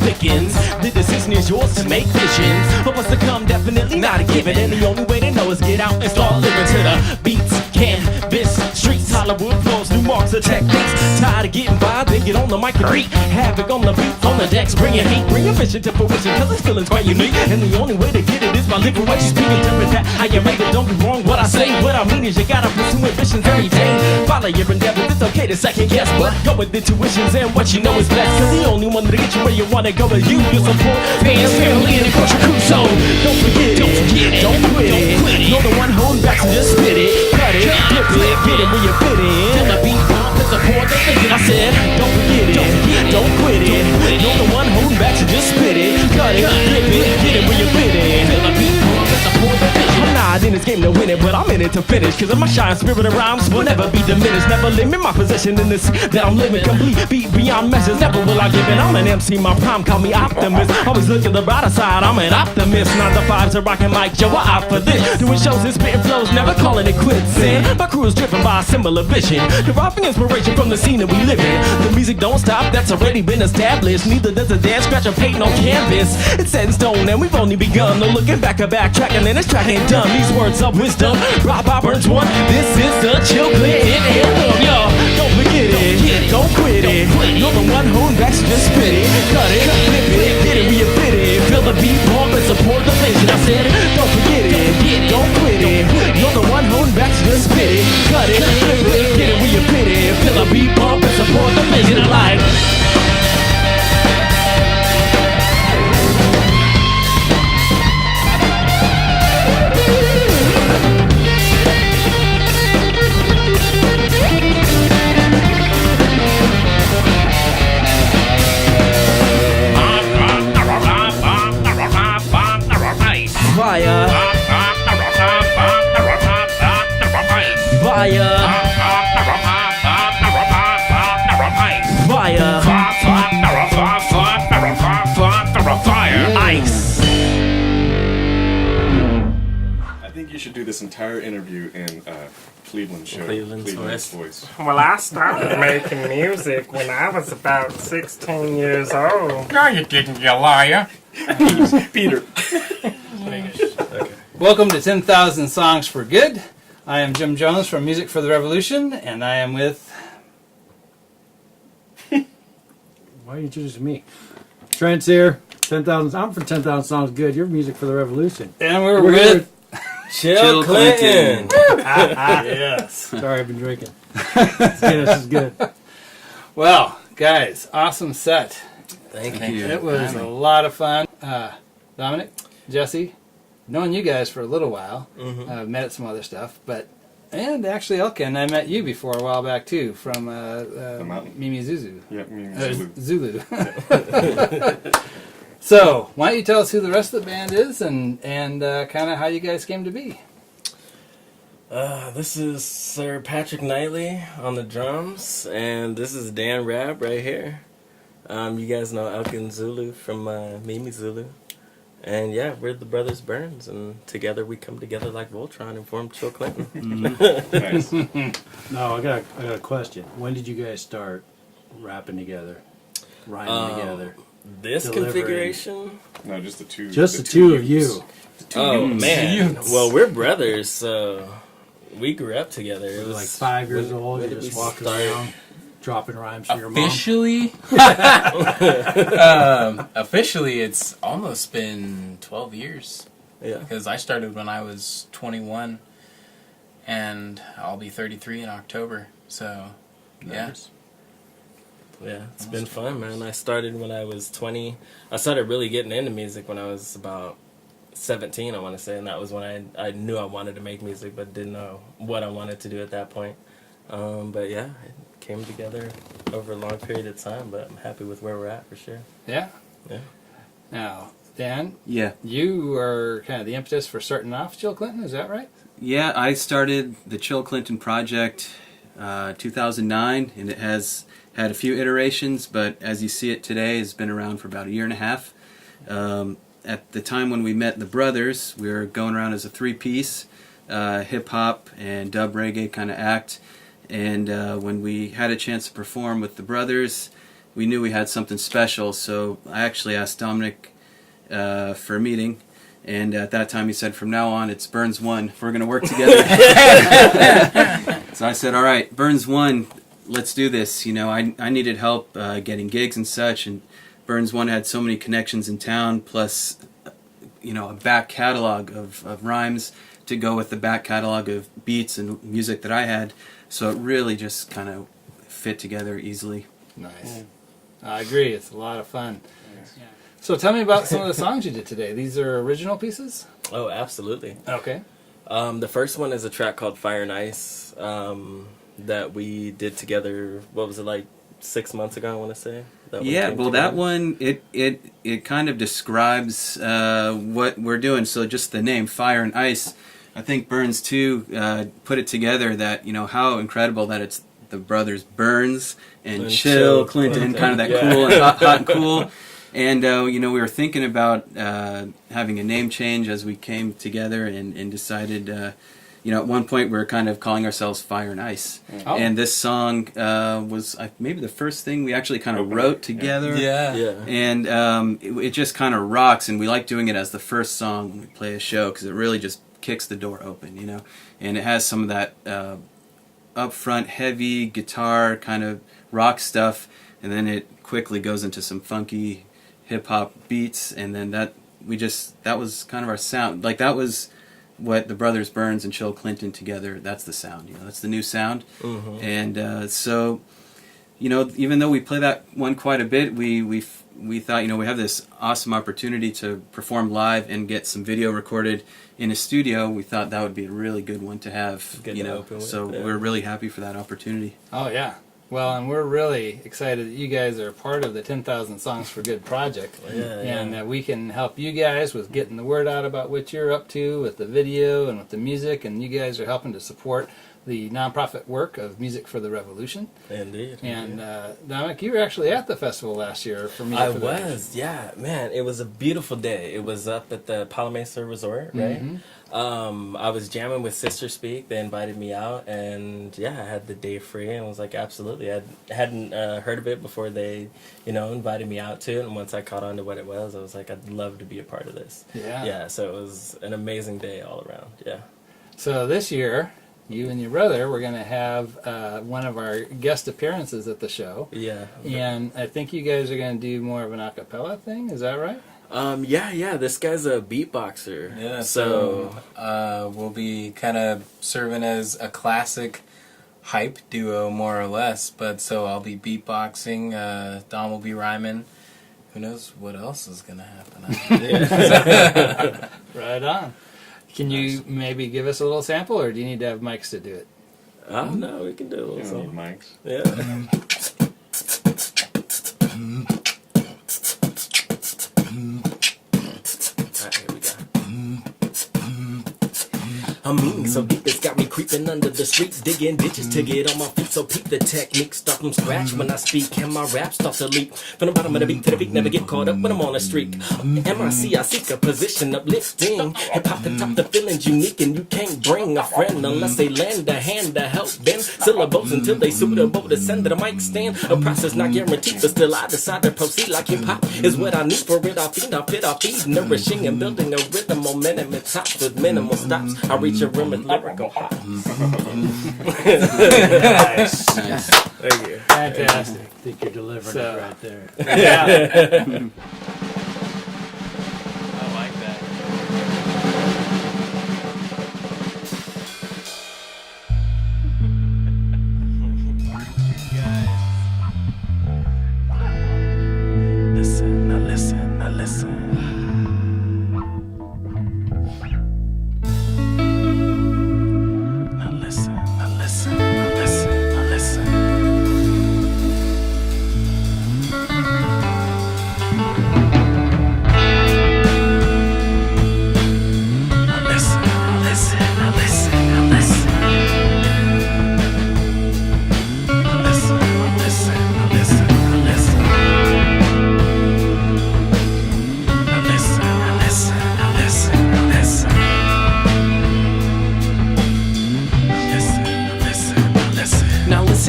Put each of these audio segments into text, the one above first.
pickings. The decision is yours to make visions, but what's to come definitely not a given. And the only way to know is get out and start living to the beats, canvas, streets, Hollywood floors, new marks of techniques. Tired of getting by, then get on the mic and wreak havoc on the beats, on the decks, bring your heat, bring your vision to fruition, cause this feeling's quite unique. And the only way to get it is by living what you speak. Interpret that how you make it, don't be wrong what I say. What I mean is you gotta pursue ambitions every day. Follow your endeavors, it's okay to second guess, but go with intuitions and what you know is best. Cause the only one to get you where you wanna go is you. Your support, fans, family, and of course your crew. So don't forget it, don't quit it. You're the one holding back, so just spit it, cut it, dip it, get it where you fit in. Till the beat pump and support the vision. I said, don't forget it, don't quit it. You're the one holding back, so just spit it, cut it, dip it, get it where you fit in. Till the beat pump and support the vision. I'm not in this game to win it, but I'm in it to finish. Cause my shine spirit of rhymes will never be diminished. Never limit my position in this that I'm living. Complete beat beyond measures, never will I give it. I'm an MC, my prime, call me optimist. Always look at the brighter side, I'm an optimist. 9 to 5s are rocking like Joe, I opt for this. Doing shows and spitting flows, never calling it quits. And my crew is driven by a similar vision, deriving inspiration from the scene that we live in. The music don't stop, that's already been established. Neither does a dance, scratch or paint on canvas. It's set in stone and we've only begun. No looking back or backtracking, and this track ain't done. These words of wisdom, Rabb burns one. This is the chill clip in and y'all. Don't forget it, don't quit it. You're the one holding back, so just spit it, cut it, flip it, get it where you fit it. Feel the beat pump and support the vision. I said, don't forget it, don't quit it. You're the one holding back, so just spit it, cut it, flip it, get it where you fit it. Feel the beat pump and support the vision of life. Fire, ice. I think you should do this entire interview in Cleveland's voice. Well, I started making music when I was about 16 years old. No, you didn't, you liar. Peter. Okay. Welcome to 10,000 Songs for Good. I am Jim Jones from Music for the Revolution, and I am with... Why are you introducing me? Trent's here. 10,000. I'm from 10,000 Songs Good. You're Music for the Revolution. And we're with... Chill Clinton. Yes. Sorry, I've been drinking. This is good. Well, guys, awesome set. Thank you. It was a lot of fun. Dominic, Jesse, knowing you guys for a little while, I've met some other stuff, and actually Elkin, I met you before a while back too, from Mimi Zuzu. Yeah, Mimi Zulu. So, why don't you tell us who the rest of the band is and kind of how you guys came to be? This is Sir Patrick Knightley on the drums, and this is Dan Rabb right here. You guys know Elkin Zulu from Mimi Zulu. And yeah, we're the Brothers Burns, and together we come together like Voltron and form Chill Clinton. Nice. No, I got a question. When did you guys start rapping together? Rhyming together? This Delivering. Configuration? No, just the two. Just the two of you. Oh, man. Well, we're brothers, so we grew up together. It was Like 5 years old, you just walking around, dropping rhymes for your mom. Officially, it's almost been 12 years. Yeah. Because I started when I was 21, and I'll be 33 in October. So, yeah. Yeah, it's been fun, man. I started when I was 20. I started really getting into music when I was about 17, I want to say, and that was when I knew I wanted to make music, but didn't know what I wanted to do at that point. But yeah, it came together over a long period of time, but I'm happy with where we're at for sure. Yeah. Yeah. Now, Dan, Yeah. you are kind of the impetus for starting off Chill Clinton, is that right? Yeah, I started the Chill Clinton project 2009, and it has had a few iterations, but as you see it today, it's been around for about a year and a half. At the time when we met the brothers, we were going around as a three-piece hip-hop and dub reggae kind of act, and when we had a chance to perform with the brothers, we knew we had something special. So I actually asked Dominic for a meeting. And at that time he said, from now on, it's Burns 1. If we're going to work together. So I said, all right, Burns 1, let's do this. You know, I needed help getting gigs and such. And Burns 1 had so many connections in town, plus, you know, a back catalog of rhymes to go with the back catalog of beats and music that I had. So it really just kind of fit together easily. Nice. I agree. It's a lot of fun. So tell me about some of the songs you did today. These are original pieces? Oh, absolutely. Okay. The first one is a track called Fire and Ice that we did together, what was it, like 6 months ago, I want to say? Yeah, well, that one, it kind of describes what we're doing. So just the name, Fire and Ice, I think Burns, too, put it together that, you know, how incredible that it's the brothers Burns and Chill Clinton, kind of that cool and hot and cool. And, you know, we were thinking about having a name change as we came together and decided, you know, at one point we were kind of calling ourselves Fire and Ice. Oh. And this song was maybe the first thing we actually kind of wrote together. Yeah. And it just kind of rocks, and we like doing it as the first song when we play a show because it really just kicks the door open, you know. And it has some of that upfront heavy guitar kind of rock stuff, and then it quickly goes into some funky hip-hop beats, and then that was kind of our sound. Like, that was what the brothers Burns and Chill Clinton together, that's the sound, you know, that's the new sound. Mm-hmm. And so, you know, even though we play that one quite a bit, we thought, you know, we have this awesome opportunity to perform live and get some video recorded in a studio. We thought that would be a really good one to have, you know, so we're really happy for that opportunity. Oh, yeah. Well, and we're really excited that you guys are part of the 10,000 Songs for Good project. And that we can help you guys with getting the word out about what you're up to with the video and with the music. And you guys are helping to support the nonprofit work of Music for the Revolution. Indeed. And Dominic, you were actually at the festival last year for Music for the Revolution. Yeah, man. It was a beautiful day. It was up at the Palamesa Resort, right? Mm-hmm. I was jamming with Sister Speak. They invited me out, and yeah, I had the day free and was like, absolutely. I hadn't heard of it before they, you know, invited me out to it. And once I caught on to what it was, I was like, I'd love to be a part of this. Yeah, so it was an amazing day all around. Yeah. So this year, you and your brother were going to have one of our guest appearances at the show. Yeah. And I think you guys are going to do more of an a cappella thing. Is that right? Yeah. This guy's a beatboxer. Yeah. So we'll be kind of serving as a classic hype duo, more or less. But so I'll be beatboxing. Dom will be rhyming. Who knows what else is going to happen? Right on. Can you maybe give us a little sample, or do you need to have mics to do it? No, we can do a little something. Mics. Yeah. I'm mean, so deep it's got me creeping under the streets, digging ditches to get on my feet. So peep the technique, start from scratch when I speak, and my rap start to leap from the bottom of the beat to the peak. Never get caught up when I'm on a streak. MIC, I seek a position uplifting. Hip hop to top the feelings unique, and you can't bring a friend unless they lend a hand to help bend syllables until they suitable to send to the mic stand. A process not guaranteed, but still I decide to proceed like hip hop is what I need for it. I feed, nourishing and building a rhythm, momentum at tops with minimal stops. I reach a rim with lyrical hop. Nice. Thank you. Fantastic. I think you're delivering it right there. Yeah. Listen.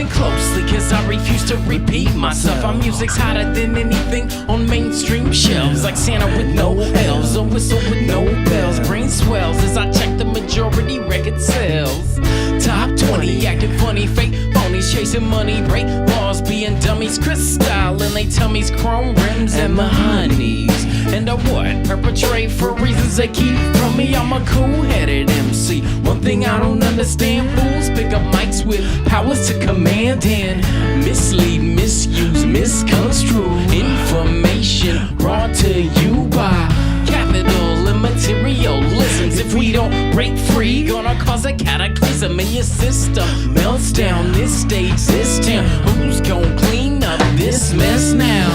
closely, cause I refuse to repeat myself. Our music's hotter than anything on mainstream shelves, like Santa with no elves, a whistle with no bells. Brain swells as I check the majority record sales. Top 20 acting funny, fake phonies chasing money, break laws, being dummies, crystal, and they tell me's chrome rims and my honeys. And I what? Perpetrate for reasons they keep from me. I'm a cool-headed MC. One thing I don't understand, fools pick up mics with powers to command and mislead, misuse, misconstrue information brought to you by capital and materialisms. If we don't break free, gonna cause a cataclysm in your system. Melts down this stage, this town. Who's gonna clean up this mess now?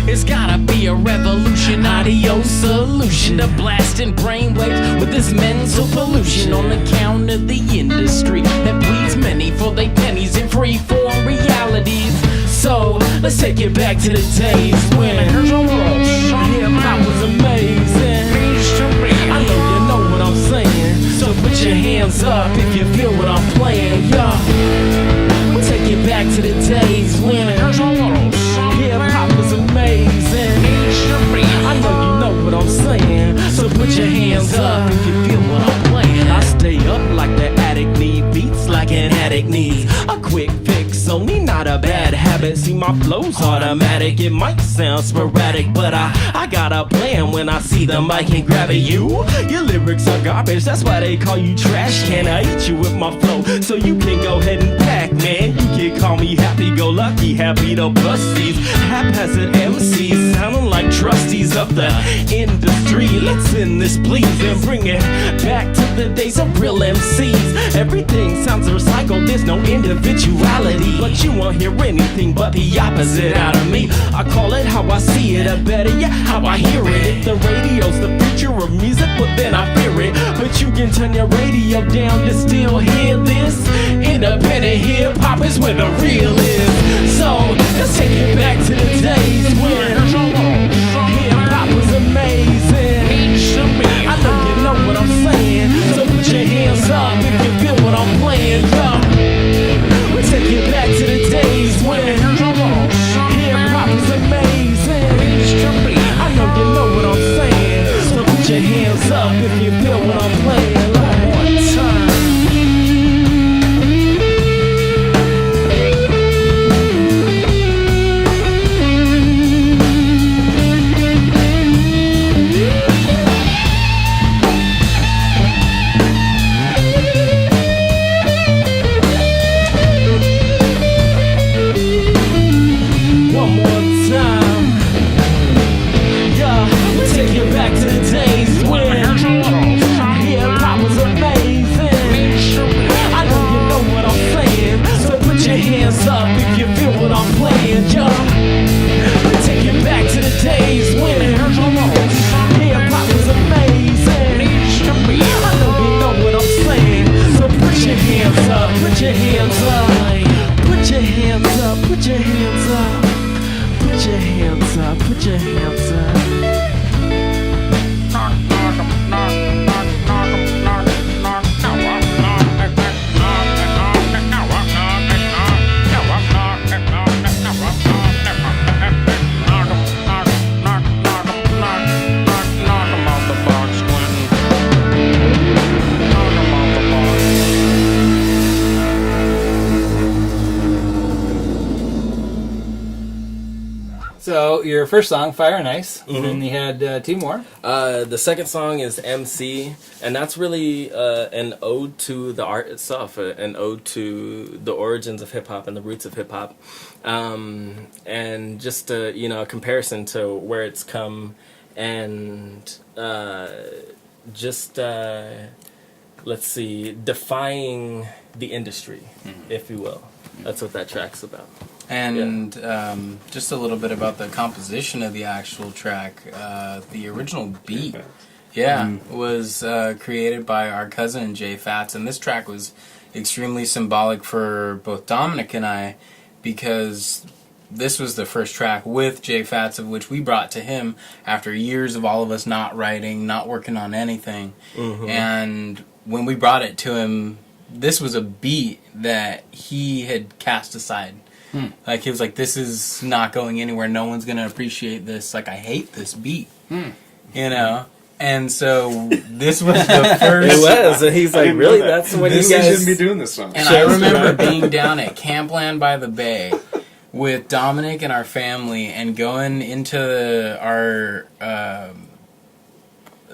It's gotta be a revolution, audio solution to blasting brainwaves with this mental pollution on account of the industry that bleeds many for they pennies in free-form realities. So let's take it back to the days when hip-hop was amazing. I know you know what I'm saying, so put your hands up if you feel what I'm playing, yeah. We'll take it back to the days when hip-hop was amazing. I know you know what I'm saying, so put your hands up if you feel what I'm playing. I stay up like the addict need beats like an addict needs a quick fix, only not a bad habit. See, my flow's automatic, it might sound sporadic, but I got a plan when I see the mic and grab it. Your lyrics are garbage, that's why they call you trash can. I eat you with my flow, so you can go ahead and pack, man. You can call me happy-go-lucky, happy to bust these haphazard MCs sounding like trustees of the industry. Let's end this please and bring it back to the days of real MCs. Everything sounds recycled, there's no individuality, but you won't hear anything but the opposite out of me. I call it how I see it, or better yet, how I hear it. If the radio's the future of music, well then I fear it. But you can turn your radio down to still hear this. Independent hip-hop is where the real is. So let's take it back to the days when hip-hop was amazing. I know you know what I'm saying, so put your hands up if you feel what I'm playing, yo. We'll take it back to the days when hip-hop was amazing. I know you know what I'm saying, so put your hands up if you feel what I'm playing. Like one time. So your first song, Fire and Ice, and then you had two more. The second song is MC, and that's really an ode to the art itself, an ode to the origins of hip-hop and the roots of hip-hop, and just a comparison to where it's come, and let's see, defying the industry, if you will. That's what that track's about. And just a little bit about the composition of the actual track. The original beat, was created by our cousin Jay Fats, and this track was extremely symbolic for both Dominic and I, because this was the first track with Jay Fats, of which we brought to him after years of all of us not writing, not working on anything. And when we brought it to him, this was a beat that he had cast aside. Like, he was like, this is not going anywhere. No one's going to appreciate this. Like, I hate this beat. You know? And so this was the first... It was. And he's like, really? That's when you You guys... shouldn't be doing this song. And I remember being down at Campland by the Bay with Dominic and our family and going into our...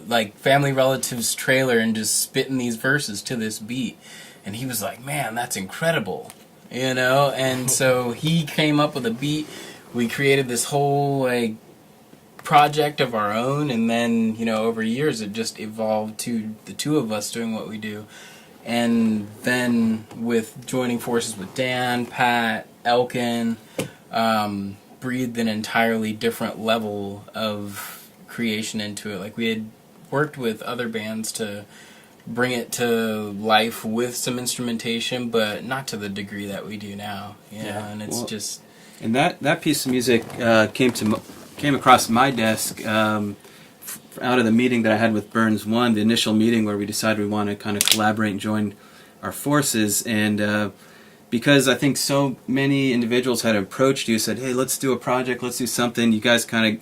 like family relatives trailer and just spitting these verses to this beat, and he was like, man, that's incredible, you know. And so he came up with a beat. We created this whole like project of our own, and then, you know, over years it just evolved to the two of us doing what we do. And then with joining forces with Dan, Pat, Elkin, breathed an entirely different level of creation into it. Like, we had worked with other bands to bring it to life with some instrumentation, but not to the degree that we do now. You know? And it's just... And that piece of music came across my desk out of the meeting that I had with Burns One, the initial meeting where we decided we want to kind of collaborate and join our forces. And because I think so many individuals had approached you, said, hey, let's do a project, let's do something. You guys kind of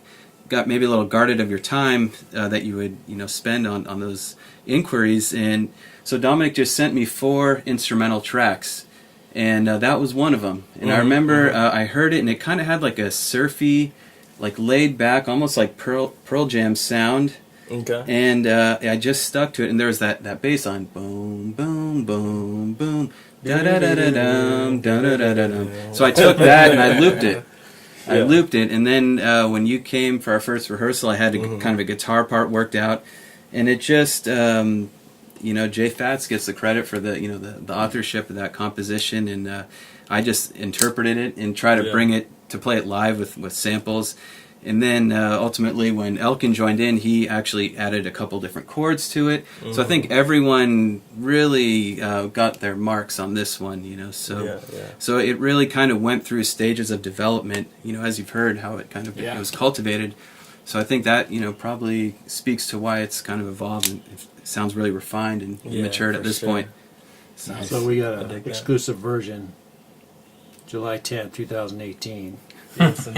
got maybe a little guarded of your time that you would, you know, spend on those inquiries. And so Dominic just sent me 4 instrumental tracks, and that was one of them. And I remember I heard it, and it kind of had like a surfy, like laid back, almost like Pearl Jam sound. Okay. And I just stuck to it, and there was that bass line, boom, boom, boom, boom, da da da da dum, da da da da dum. So I took that and I looped it. I looped it, and then when you came for our first rehearsal, I had kind of a guitar part worked out, and it just, you know, Jay Fats gets the credit for the, you know, the authorship of that composition, and I just interpreted it and tried to bring it to play it live with samples. And then ultimately, when Elkin joined in, he actually added a couple different chords to it. So I think everyone really got their marks on this one, you know. So so it really kind of went through stages of development, you know, as you've heard how it kind of it was cultivated. So I think that, you know, probably speaks to why it's kind of evolved and it sounds really refined and matured at this point. So we got an exclusive version, July 10th, 2018. So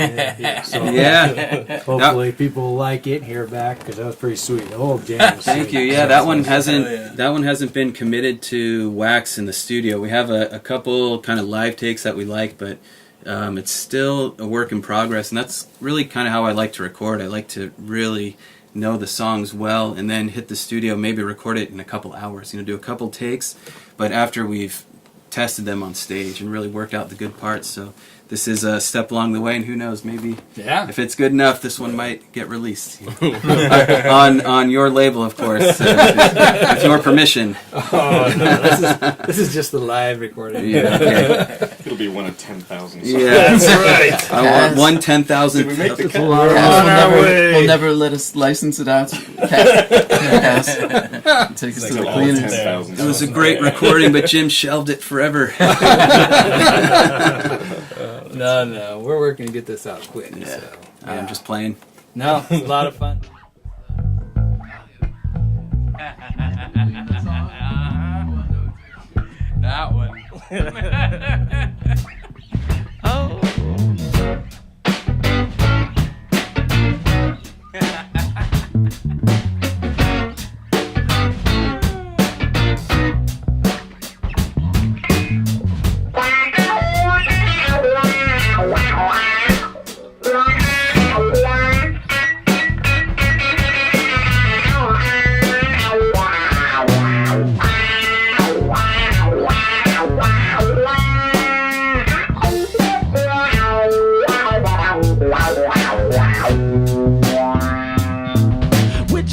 hopefully people will like it and hear it back, because that was pretty sweet. The whole jam was Thank you. Yeah, that one hasn't been committed to wax in the studio. We have a couple kind of live takes that we like, but it's still a work in progress, and that's really kind of how I like to record. I like to really know the songs well and then hit the studio, maybe record it in a couple hours, you know, do a couple takes, but after we've tested them on stage and really worked out the good parts. So this is a step along the way, and who knows, maybe if it's good enough, this one might get released. on your label, of course, with your permission. Oh, no, this is just the live recording. Yeah, okay. It'll be one of 10,000 songs. Yeah, that's right. I want one 10,000. Did we make the cut? Will never let us license it out. Take us to the cleaners. It was a great recording, but Jim shelved it forever. No, we're working to get this out quick. Yeah. So, I'm just playing. No, it's a lot of fun. That one. Oh.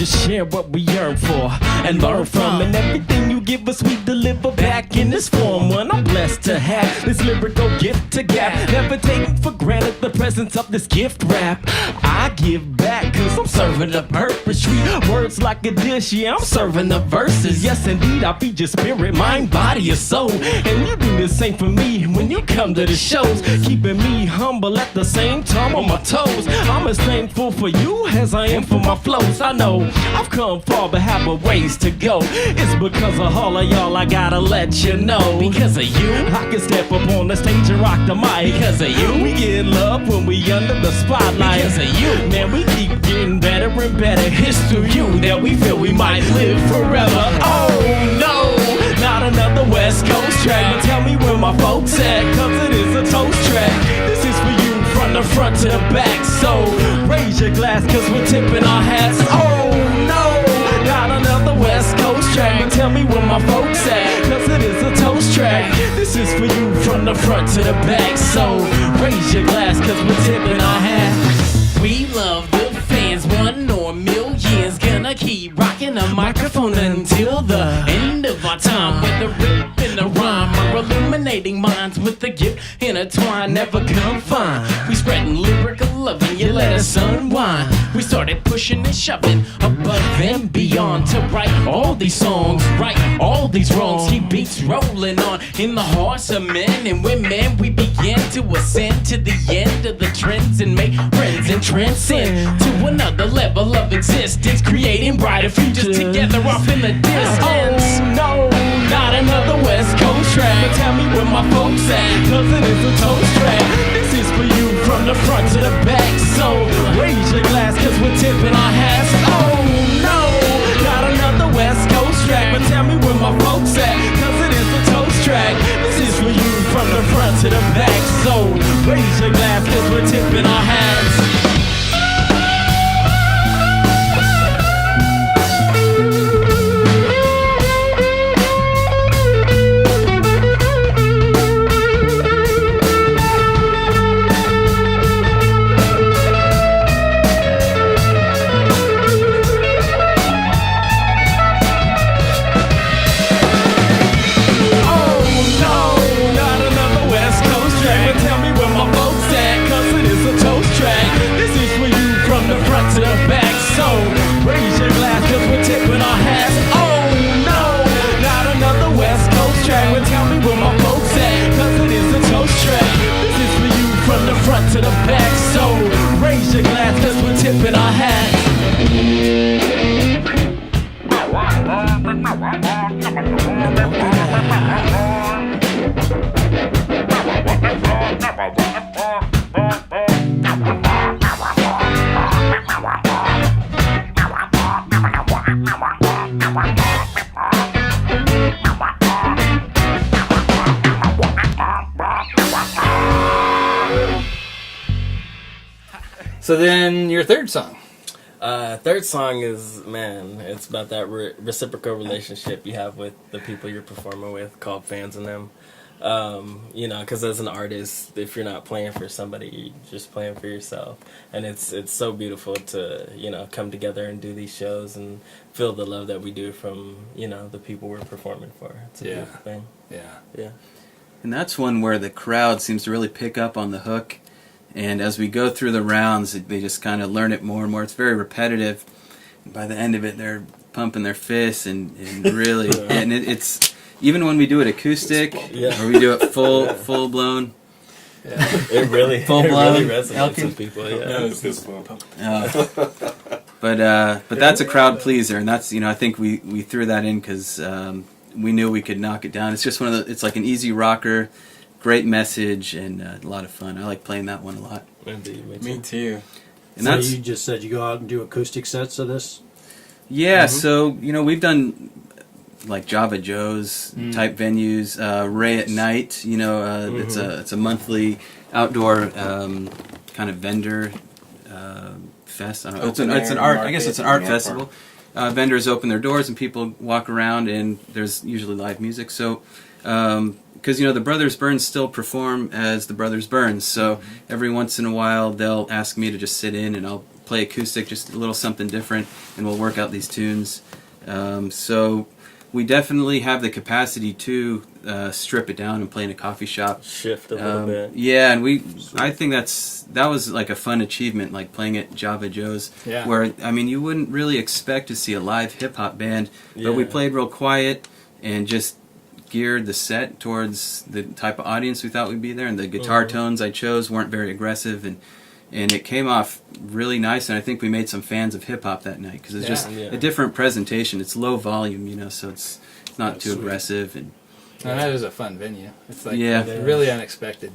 Share what we yearn for and learn from, and everything you give us we deliver back in this form. One I'm blessed to have this lyrical gift to gap, never taking for granted the presence of this gift rap. I give back cause I'm serving the purpose. Treat words like a dish, yeah, I'm serving the verses. Yes, indeed, I feed your spirit, mind, body, and soul. And you do the same for me when you come to the shows. Keeping me humble at the same time on my toes. I'm as thankful for you as I am for my flows. I know I've come far but have a ways to go. It's because of all of y'all I gotta let you know. Because of you, I can step up on the stage and rock the mic. Because of you, we get love when we under the spotlight. Because of you, man, we keep getting better and better. It's through you that we feel we might live forever. Oh no, not another West Coast track. But tell me where my folks at, cause it is a toast track. This is for you from the front to the back. So raise your glass cause we're tipping our hats. Oh no, not another West Coast track. But tell me where my folks at, cause it is a toast track. This is for you from the front to the back. So raise your glass cause we're tipping our hats. We love the fans, one or millions. Gonna keep rocking the microphone until the end of our time. With the rip and the rhyme, we're illuminating minds with the gift intertwined, never confined. We spreading lyrical love and you let us unwind. We started pushing and shoving above and beyond to write all these songs, right all these wrongs. Keep beats rolling on in the hearts of men and women. We begin to ascend to the end of the trends and make friends and transcend to another level of existence, creating brighter futures together off in the distance. Oh no, not another West Coast track. But tell me where my folks at, cause it is a toast track. This is for you from the front to the back. So raise your glass cause we're tipping our hats. Oh no, not another West Coast track. But tell me where my folks at, cause it is a toast track. This is for you from the front to the back. So raise your glass cause we're tipping our hats. To the back, so raise your glass cause we're tipping our hats. Oh no, not another West Coast track. But tell me where my folks at, cause it is a toast track. This is for you from the front to the back. So raise your glass cause we're tipping our hats. So then your third song. Third song is, man, it's about that reciprocal relationship you have with the people you're performing with, called fans and them. You know, because as an artist, if you're not playing for somebody, you're just playing for yourself. And it's so beautiful to, you know, come together and do these shows and feel the love that we do from, you know, the people we're performing for. It's a beautiful thing. Yeah. And that's one where the crowd seems to really pick up on the hook. And as we go through the rounds, they just kind of learn it more and more. It's very repetitive. And by the end of it, they're pumping their fists and really... And it's... Even when we do it acoustic, or we do it full blown... It really resonates with people. But that's a crowd pleaser, and that's, you know, I think we threw that in because we knew we could knock it down. It's just one of the... It's like an easy rocker... Great message and a lot of fun. I like playing that one a lot. Me too. And so you just said you go out and do acoustic sets of this? Yeah, so, you know, we've done like Java Joe's type venues, Ray at Night, you know, it's a monthly outdoor kind of vendor fest. I don't know. It's an art, I guess it's an art festival. Vendors open their doors and people walk around and there's usually live music. So, because, you know, the Brothers Burns still perform as the Brothers Burns, so every once in a while they'll ask me to just sit in and I'll play acoustic, just a little something different, and we'll work out these tunes. So we definitely have the capacity to strip it down and play in a coffee shop. Shift a little bit. Yeah, and I think that was like a fun achievement, like playing at Java Joe's, Yeah. where I mean you wouldn't really expect to see a live hip hop band, Yeah. but we played real quiet and just geared the set towards the type of audience we thought would be there, and the guitar tones I chose weren't very aggressive, and it came off really nice, and I think we made some fans of hip hop that night because it's just a different presentation. It's low volume, so it's not too aggressive, and that is a fun venue. It's like Yeah. really unexpected.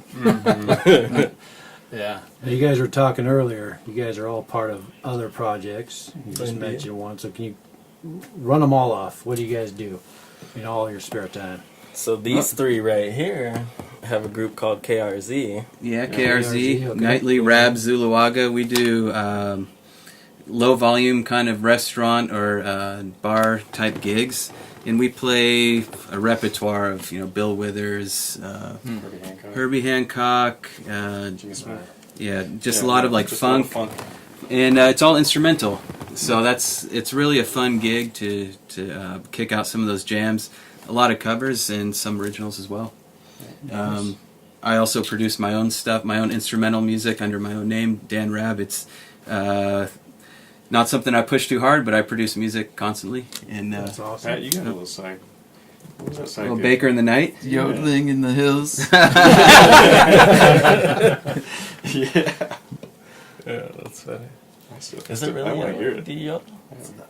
Yeah. Now, you guys were talking earlier. You guys are all part of other projects. You just mentioned one. So can you run them all off? What do you guys do in all your spare time? So these three right here have a group called KRZ. yeah, KRZ, okay. Nightly, Rabb, Zuluaga. We do low volume kind of restaurant or bar type gigs, and we play a repertoire of Bill Withers, Herbie Hancock, Jimmy Smith. yeah, just a lot of like Just a lot funk, of and it's all instrumental. So it's really a fun gig to kick out some of those jams. A lot of covers and some originals as well. I also produce my own stuff, my own instrumental music under my own name, Dan Rabb. It's not something I push too hard, but I produce music constantly. And That's awesome. Pat, you got a little side. What was that side little gig? Baker in the Night. Yodeling in the hills. Yeah. Yeah, that's funny. Is Is it really? I want to hear it. Do you?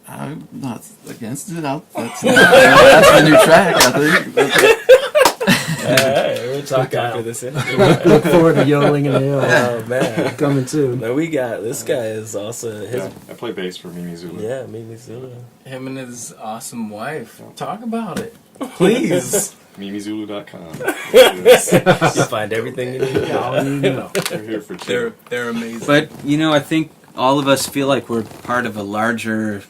I'm not against it. That's the new track, I think. Alright, we'll talk after this interview. Look forward to yodeling in the hill. Oh man. Coming soon. Now we got this guy is also his. Yeah, I play bass for Mimi Zulu. Yeah, Mimi Zulu. Him and his awesome wife. Talk about it, please. MimiZulu.com. You find everything you need. All you know. They're here for chill. They're amazing. But I think all of us feel like we're part of a larger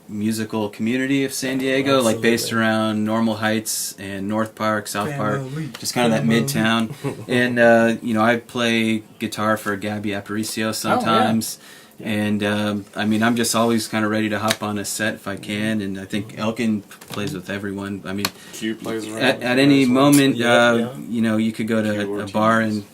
musical community of San Diego, like based around Normal Heights and North Park, South Park, just kind of that midtown. And I play guitar for Gabby Aparicio sometimes. And I mean, I'm just always kind of ready to hop on a set if I can. And I think Elkin plays with everyone. I mean, Q plays around. at any moment, Yeah. you could go to a bar in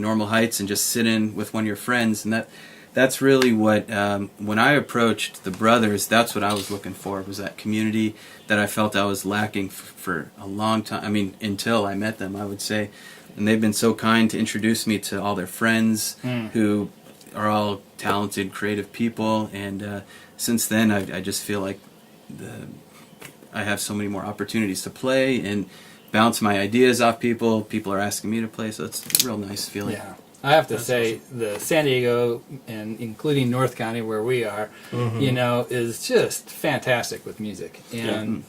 Normal Heights and just sit in with one of your friends, and that's really what when I approached the brothers, that's what I was looking for, was that community that I felt I was lacking for a long time. I mean, until I met them, I would say. And they've been so kind to introduce me to all their friends who are all talented, creative people. And since then, I just feel like I have so many more opportunities to play and bounce my ideas off people. People are asking me to play, so it's a real nice feeling. Yeah. I have to say, the San Diego, and including North County where we are, is just fantastic with music. And,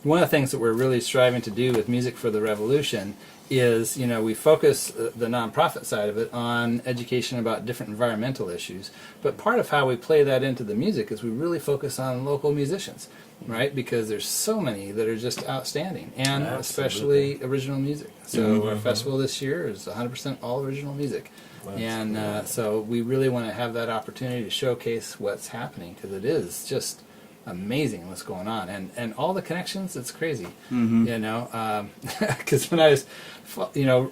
one of the things that we're really striving to do with Music for the Revolution is, we focus the nonprofit side of it on education about different environmental issues. But part of how we play that into the music is we really focus on local musicians, right? Because there's so many that are just outstanding, and especially original music. So our festival this year is 100% all original music. And so we really want to have that opportunity to showcase what's happening, because it is just amazing what's going on, and all the connections. It's crazy, because when I was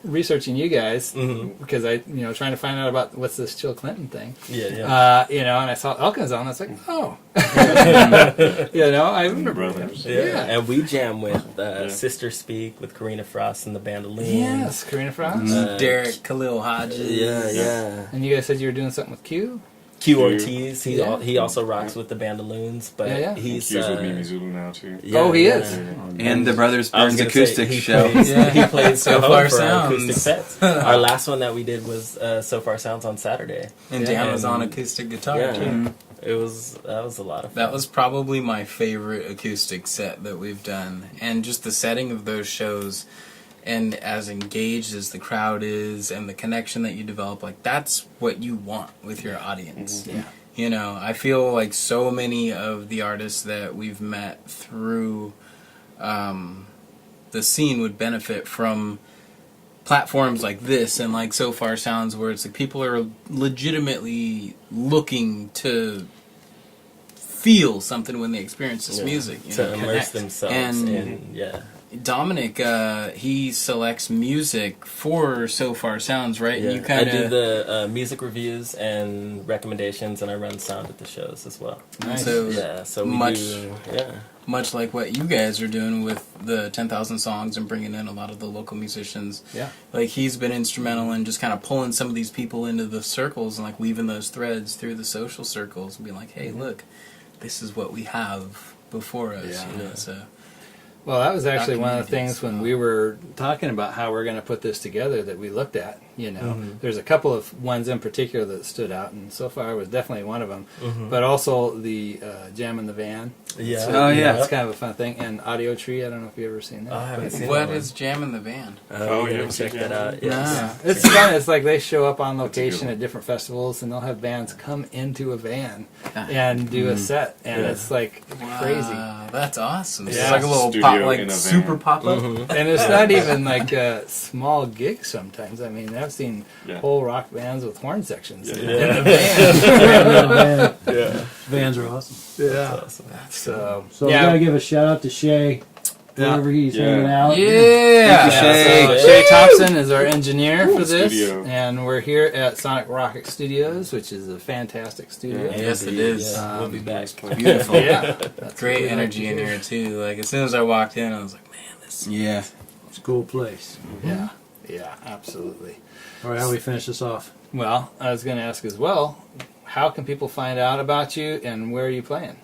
researching you guys, because I trying to find out about what's this Chill Clinton thing, and I saw Elkins on, I was like, oh, I remember brothers. Yeah. And we jam with Sister Speak with Karina Frost and the Bandolines. yes, Karina Frost, Derek Khalil Hodges. Yeah. and you guys said you were doing something with Q. Q Ortiz, he Yeah. also rocks with the Bandoloons, but he's Q's with Mimi Zulu now too. He is. And the Brothers I was Burns gonna acoustic say, he show. plays, he plays So Cajon Far for our acoustic Sounds. sets. Our last one that we did was So Far Sounds on Saturday. And Dan was on acoustic guitar Yeah. too. That was a lot of fun. That was probably my favorite acoustic set that we've done. And just the setting of those shows, and as engaged as the crowd is, and the connection that you develop, like that's what you want with your audience. Yeah. I feel like so many of the artists that we've met through the scene would benefit from platforms like this and like So Far Sounds, where it's like people are legitimately looking to feel something when they experience this music. You to know, immerse connect. themselves And in Dominic, he selects music for So Far Sounds, right? Yeah, And you kind I do of the music reviews and recommendations, and I run sound at the shows as well. Nice. So so we much, do, much like what you guys are doing with the 10,000 songs and bringing in a lot of the local musicians. Yeah. Like he's been instrumental in just kind of pulling some of these people into the circles and like weaving those threads through the social circles and being like, hey, look, this is what we have before us. You know, so. Well, that was actually one of the things when we were talking about how we're going to put this together that we looked at. You know, there's a couple of ones in particular that stood out, and So Far was definitely one of them. But also the Jam in the Van. Yeah. So, it's kind of a fun thing. And Audio Tree. I don't know if you've ever seen that. I haven't seen What that is Jam in the Van? check that out. Yeah. It's fun. It's like they show up on location at different festivals, and they'll have bands come into a van and do a set, and it's like crazy. That's awesome. It's Yeah. like a little Studio in a van. super pop up. And it's not even like a small gig sometimes. I mean, I've seen whole rock bands with horn sections in the van. Vans are awesome. Yeah. So we gotta give a shout out to Shay, wherever he's hanging out. Yeah. So Shay Thompson is our engineer for this, Studio. and we're here at Sonic Rocket Studios, which is a fantastic studio. Yes, it is. We'll be back. Beautiful. Yeah, that's Great what we like energy to in hear. here too. Like as soon as I walked in, I was like, man, this. Yeah. It's a cool place. Yeah, absolutely. All right, how do we finish this off? Well, I was going to ask as well, how can people find out about you and where are you playing?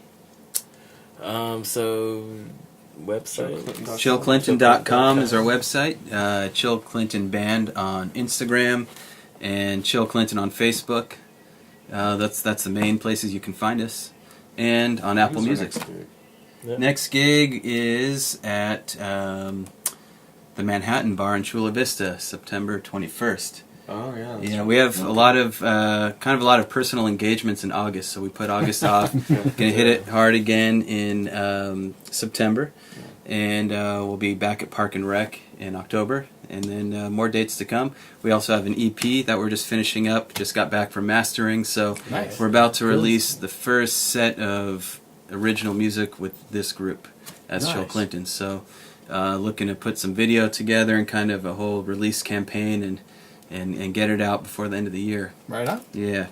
So website. ChillClinton.com is our website. Chill Clinton Band on Instagram, and Chill Clinton on Facebook. That's the main places you can find us, and on Apple Music. Next gig is at the Manhattan Bar in Chula Vista, September 21st. Oh yeah. Yeah, we have a lot of personal engagements in August, so we put August off. Gonna hit it hard again in September, and we'll be back at Park and Rec in October, and then more dates to come. We also have an EP that we're just finishing up. Just got back from mastering, so we're about to release the first set of original music with this group as Chill Clinton. So looking to put some video together and kind of a whole release campaign and get it out before the end of the year. Right on. Yeah.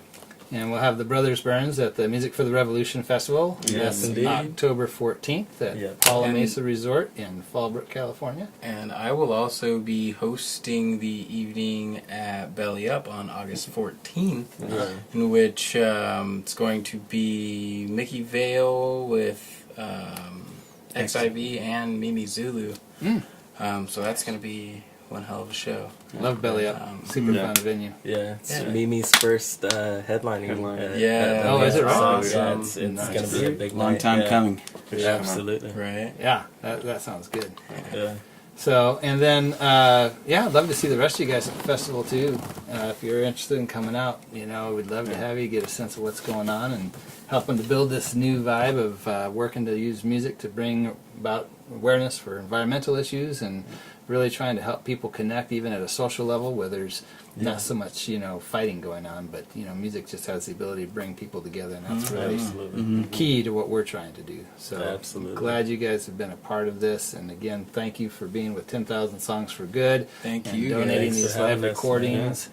And we'll have the Brothers Burns at the Music for the Revolution Festival. Yes, That's indeed. October 14th at Paula Mesa Resort in Fallbrook, California. And I will also be hosting the evening at Belly Up on August 14th, in which it's going to be Mickey Vale with XIV and Mimi Zulu. So that's going to be one hell of a show. Love Belly Up. Super fun venue. Yeah, it's Mimi's first headlining. Oh, is it right? Yeah, it's going to be a big Long night. time coming. Yeah, absolutely. Right? Yeah, that sounds good. Yeah. So, and then, I'd love to see the rest of you guys at the festival too. If you're interested in coming out, we'd love to have you get a sense of what's going on and helping to build this new vibe of working to use music to bring about awareness for environmental issues and really trying to help people connect even at a social level where there's not so much, fighting going on, but, music just has the ability to bring people together, and that's really key to what we're trying to do. So glad you guys have been a part of this, and again, thank you for being with 10,000 Songs for Good. Thank and you. donating Thanks these for live having us. recordings.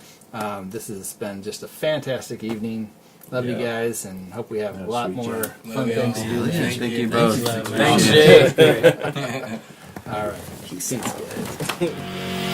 This has been just a fantastic evening. Love you guys, and hope we have a lot more fun things to do. Thank you both. Thanks, Jay. All right. Peace, guys.